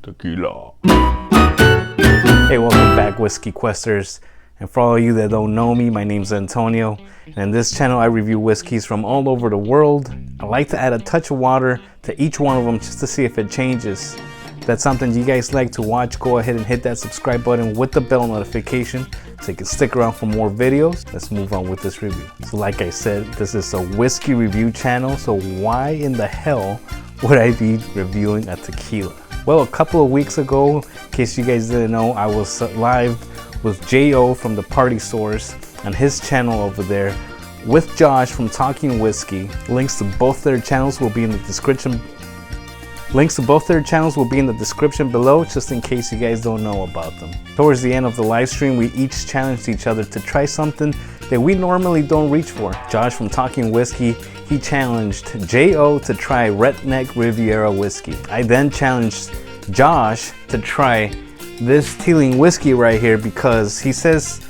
Tequila. Hey, welcome back, Whiskey Questers. And for all of you that don't know me, my name's Antonio. And in this channel, I review whiskeys from all over the world. I like to add a touch of water to each one of them just to see if it changes. If that's something you guys like to watch, go ahead and hit that subscribe button with the bell notification so you can stick around for more videos. Let's move on with this review. So like I said, this is a whiskey review channel, so why in the hell would I be reviewing a tequila? Well, a couple of weeks ago, in case you guys didn't know, I was live with J.O. from the Party Source on his channel over there with Josh from Talking Whiskey. Links to both their channels will be in the description. Links to both their channels will be in the description below, just in case you guys don't know about them. Towards the end of the live stream, we each challenged each other to try something that we normally don't reach for. Josh from Talking Whiskey, he challenged J.O. to try Redneck Riviera whiskey. I then challenged Josh to try this Teeling whiskey right here because he says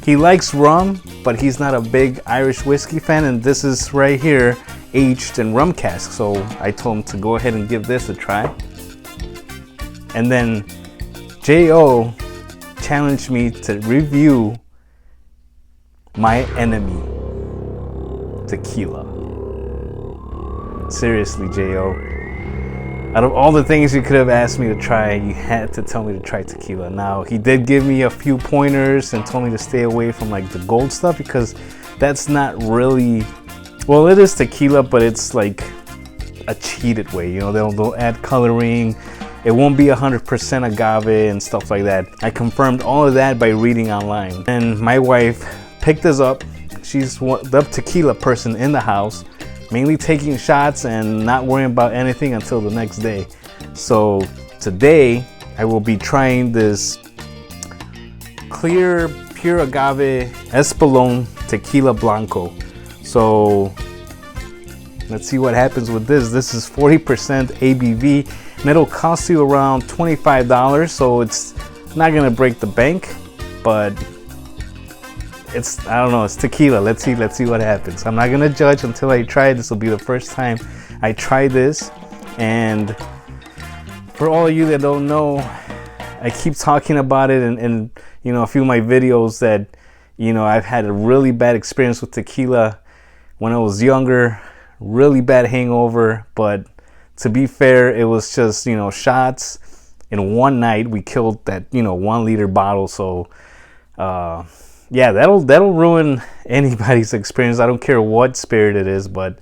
he likes rum, but he's not a big Irish whiskey fan, and this is right here aged in rum cask. So I told him to go ahead and give this a try. And then J.O. challenged me to review my enemy, tequila. Seriously, J.O. out of all the things you could have asked me to try, you had to tell me to try tequila. Now, he did give me a few pointers and told me to stay away from like the gold stuff because that's not really, well, it is tequila, but it's like a cheated way. You know, they'll add coloring. It won't be 100% agave and stuff like that. I confirmed all of that by reading online. And my wife picked this up. She's the tequila person in the house, mainly taking shots and not worrying about anything until the next day. So today I will be trying this clear pure agave Espolon tequila Blanco. So let's see what happens with this. This is 40% ABV and it'll cost you around $25. So it's not gonna break the bank, but it's, I don't know, it's tequila. Let's see what happens. I'm not gonna judge until I try it. This will be the first time I try this. And for all of you that don't know, I keep talking about it and you know, a few of my videos that, you know, I've had a really bad experience with tequila when I was younger, really bad hangover. But to be fair, it was just, you know, shots in one night. We killed that, you know, 1 liter bottle. So yeah, that'll ruin anybody's experience. I don't care what spirit it is, but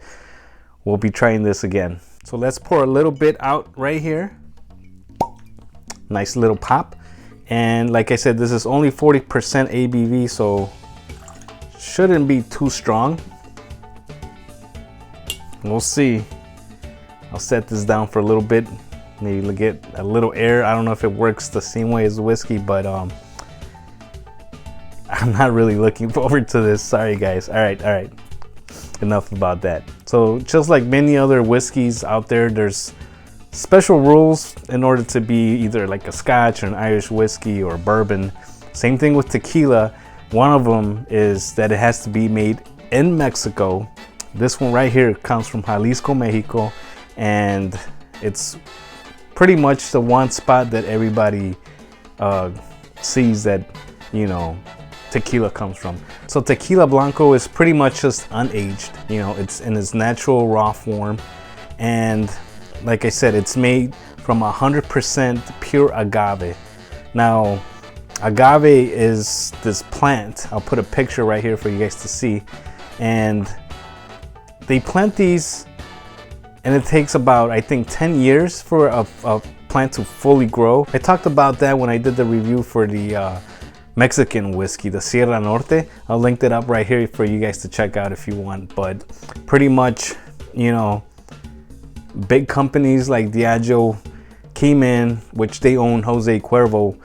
we'll be trying this again. So let's pour a little bit out right here. Nice little pop. And like I said, this is only 40% ABV, so shouldn't be too strong. We'll see. I'll set this down for a little bit. Maybe get a little air. I don't know if it works the same way as whiskey, but I'm not really looking forward to this. Sorry guys. All right. Enough about that. So just like many other whiskeys out there, there's special rules in order to be either like a Scotch or an Irish whiskey or bourbon. Same thing with tequila. One of them is that it has to be made in Mexico. This one right here comes from Jalisco, Mexico, and it's pretty much the one spot that everybody sees that, you know, tequila comes from. So tequila Blanco is pretty much just unaged. You know, it's in its natural raw form, and like I said, it's made from 100% pure agave. Now, agave is this plant. I'll put a picture right here for you guys to see. And they plant these, and it takes about, I think, 10 years for a plant to fully grow. I talked about that when I did the review for the Mexican whiskey, the Sierra Norte. I'll link it up right here for you guys to check out if you want. But pretty much, you know, big companies like Diageo came in, which they own Jose Cuervo,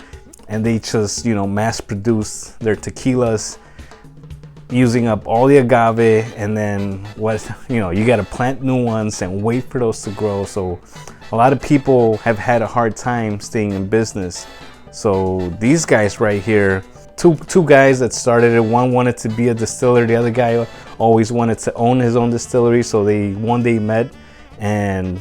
and they just, you know, mass produce their tequilas using up all the agave, and then what, you know, you got to plant new ones and wait for those to grow. So a lot of people have had a hard time staying in business. So these guys right here, two guys that started it, one wanted to be a distiller, the other guy always wanted to own his own distillery. So they one day met and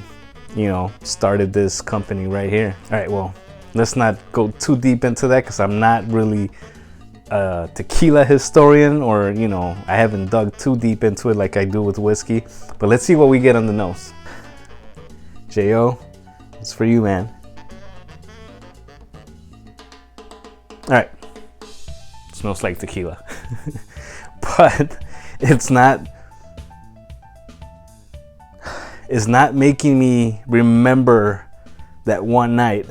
you know, started this company right here. All right, well, let's not go too deep into that because I'm not really a tequila historian, or, you know, I haven't dug too deep into it like I do with whiskey. But let's see what we get on the nose. J.O., it's for you, man. All right, smells like tequila, but it's not making me remember that one night.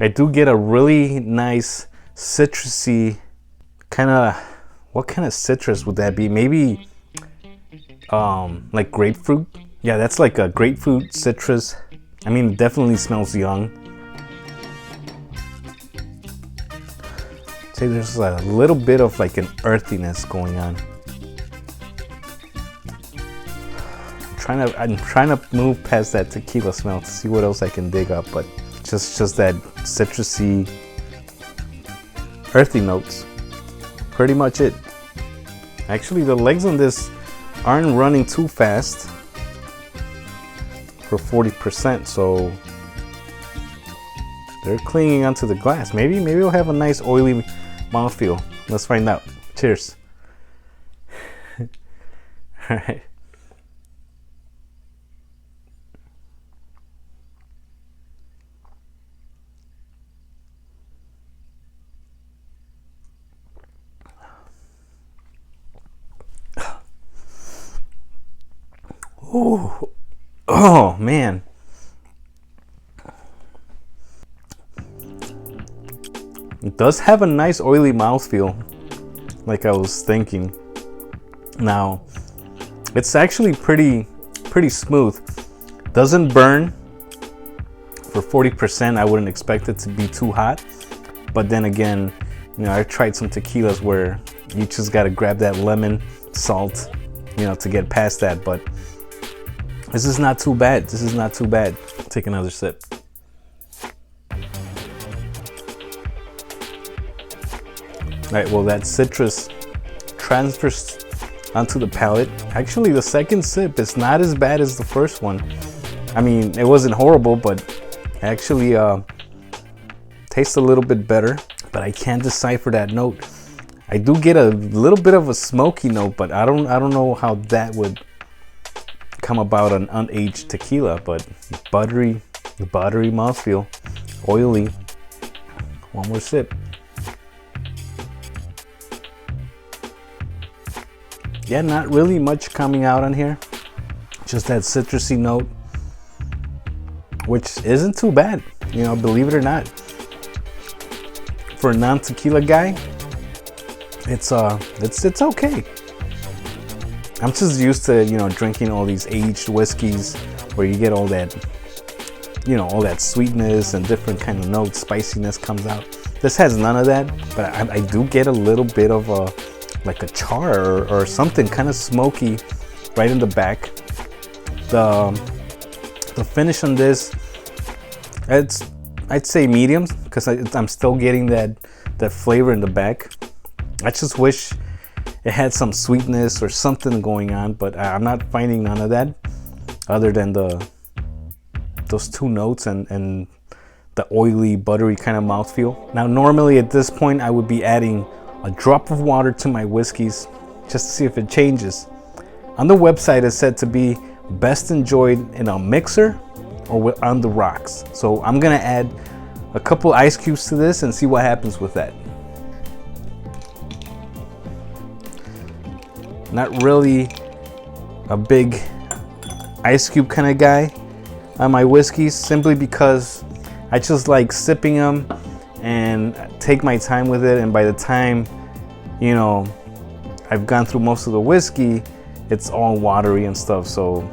I do get a really nice citrusy kind of, what kind of citrus would that be? Maybe like grapefruit. Yeah, that's like a grapefruit citrus. I mean, it definitely smells young. Say there's a little bit of like an earthiness going on. I'm trying to move past that tequila smell to see what else I can dig up, but just that citrusy, earthy notes. Pretty much it. Actually, the legs on this aren't running too fast for 40%, so they're clinging onto the glass. Maybe we'll have a nice oily mouthfeel. Let's find out. Cheers. All right. Ooh. Oh man. It does have a nice oily mouthfeel, like I was thinking. Now, it's actually pretty smooth. Doesn't burn. For 40%, I wouldn't expect it to be too hot. But then again, you know, I've tried some tequilas where you just gotta grab that lemon, salt, you know, to get past that. But this is not too bad. This is not too bad. Take another sip. All right, well, that citrus transfers onto the palate. Actually, the second sip is not as bad as the first one. I mean, it wasn't horrible, but actually tastes a little bit better. But I can't decipher that note. I do get a little bit of a smoky note, but I don't know how that would come about an unaged tequila. But buttery, the buttery mouthfeel, oily. One more sip. Yeah, not really much coming out on here. Just that citrusy note, which isn't too bad, you know, believe it or not. For a non-tequila guy, it's okay. I'm just used to, you know, drinking all these aged whiskeys where you get all that, you know, all that sweetness and different kind of notes, spiciness comes out. This has none of that, but I do get a little bit of a, like a char or something kind of smoky right in the back. The finish on this, I'd say medium, because I'm still getting that flavor in the back. I just wish it had some sweetness or something going on, but I'm not finding none of that other than those two notes and the oily, buttery kind of mouthfeel. Now, normally at this point, I would be adding a drop of water to my whiskeys just to see if it changes. On the website, it's said to be best enjoyed in a mixer or on the rocks. So I'm gonna add a couple ice cubes to this and see what happens with that. Not really a big ice cube kind of guy on my whiskeys, simply because I just like sipping them and take my time with it. And by the time, you know, I've gone through most of the whiskey, it's all watery and stuff. So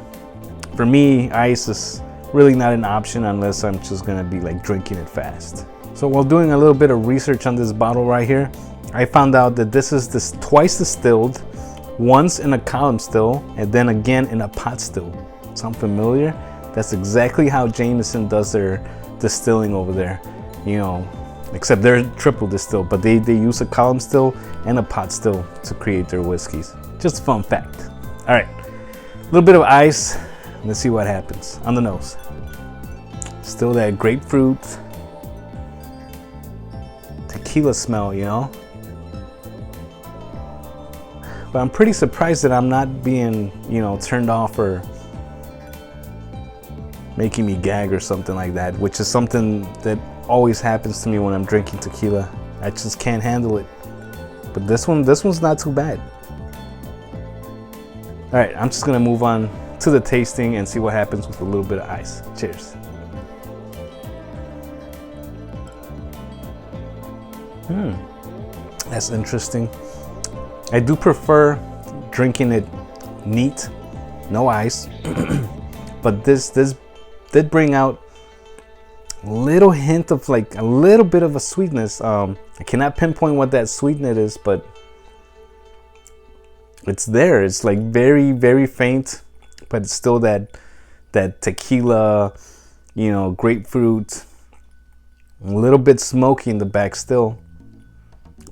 for me, ice is really not an option unless I'm just gonna be like drinking it fast. So while doing a little bit of research on this bottle right here, I found out that this is twice distilled, once in a column still, and then again in a pot still. Sound familiar? That's exactly how Jameson does their distilling over there, you know, except they're triple distilled, but they use a column still and a pot still to create their whiskeys. Just a fun fact. All right, a little bit of ice, Let's see what happens on the nose. Still that grapefruit, tequila smell, you know? But I'm pretty surprised that I'm not being, you know, turned off or making me gag or something like that, which is something that always happens to me when I'm drinking tequila. I just can't handle it. But this one's not too bad. All right, I'm just gonna move on to the tasting and see what happens with a little bit of ice. Cheers. That's interesting. I do prefer drinking it neat, no ice. But this did bring out a little hint of like a little bit of a sweetness. I cannot pinpoint what that sweetness is, but it's there. It's like very, very faint, but it's still that tequila, you know, grapefruit, a little bit smoky in the back still.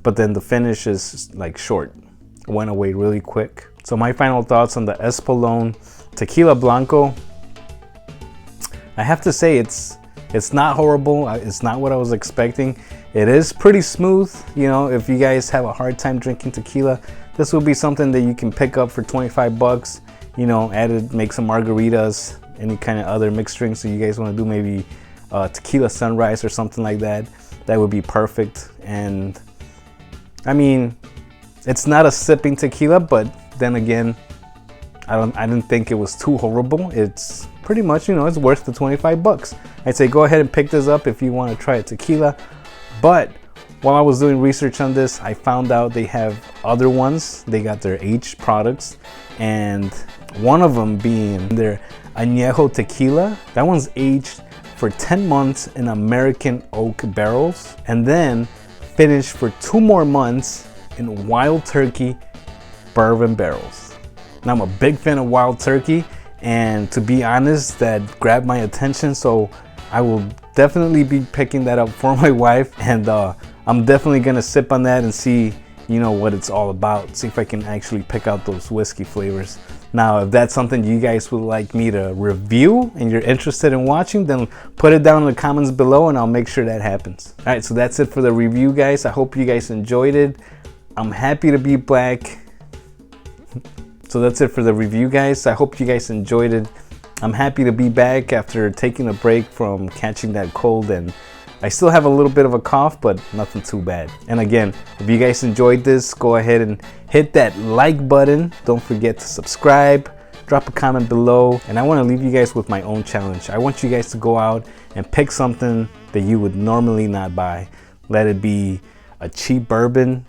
But then the finish is like short. It went away really quick. So my final thoughts on the Espolon Tequila Blanco. I have to say it's not horrible. It's not what I was expecting. It is pretty smooth. You know, if you guys have a hard time drinking tequila, this will be something that you can pick up for 25 bucks. You know, make some margaritas, any kind of other mixed drinks that you guys want to do, maybe tequila sunrise or something like that. That would be perfect. And I mean, it's not a sipping tequila, but then again, I didn't think it was too horrible. It's pretty much, you know, it's worth the 25 bucks. I'd say go ahead and pick this up if you want to try a tequila. But while I was doing research on this, I found out they have other ones. They got their aged products, and one of them being their Añejo Tequila. That one's aged for 10 months in American oak barrels, and then finished for 2 more months in Wild Turkey bourbon barrels. Now, I'm a big fan of Wild Turkey, and to be honest, that grabbed my attention, so I will definitely be picking that up for my wife, and I'm definitely gonna sip on that and see, you know, what it's all about. See if I can actually pick out those whiskey flavors. Now, if that's something you guys would like me to review and you're interested in watching, then put it down in the comments below and I'll make sure that happens. All right, so that's it for the review, guys. I hope you guys enjoyed it. I'm happy to be back. So that's it for the review, guys. I hope you guys enjoyed it. I'm happy to be back after taking a break from catching that cold, and I still have a little bit of a cough, but nothing too bad. And again, if you guys enjoyed this, go ahead and hit that like button. Don't forget to subscribe, drop a comment below, and I want to leave you guys with my own challenge. I want you guys to go out and pick something that you would normally not buy. Let it be a cheap bourbon,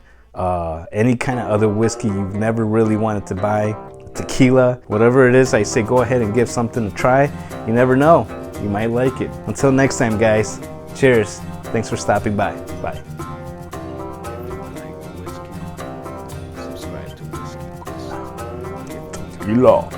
any kind of other whiskey you've never really wanted to buy, tequila, whatever it is. I say go ahead and give something a try. You never know, you might like it. Until next time, guys, cheers. Thanks for stopping by. Bye. Tequila.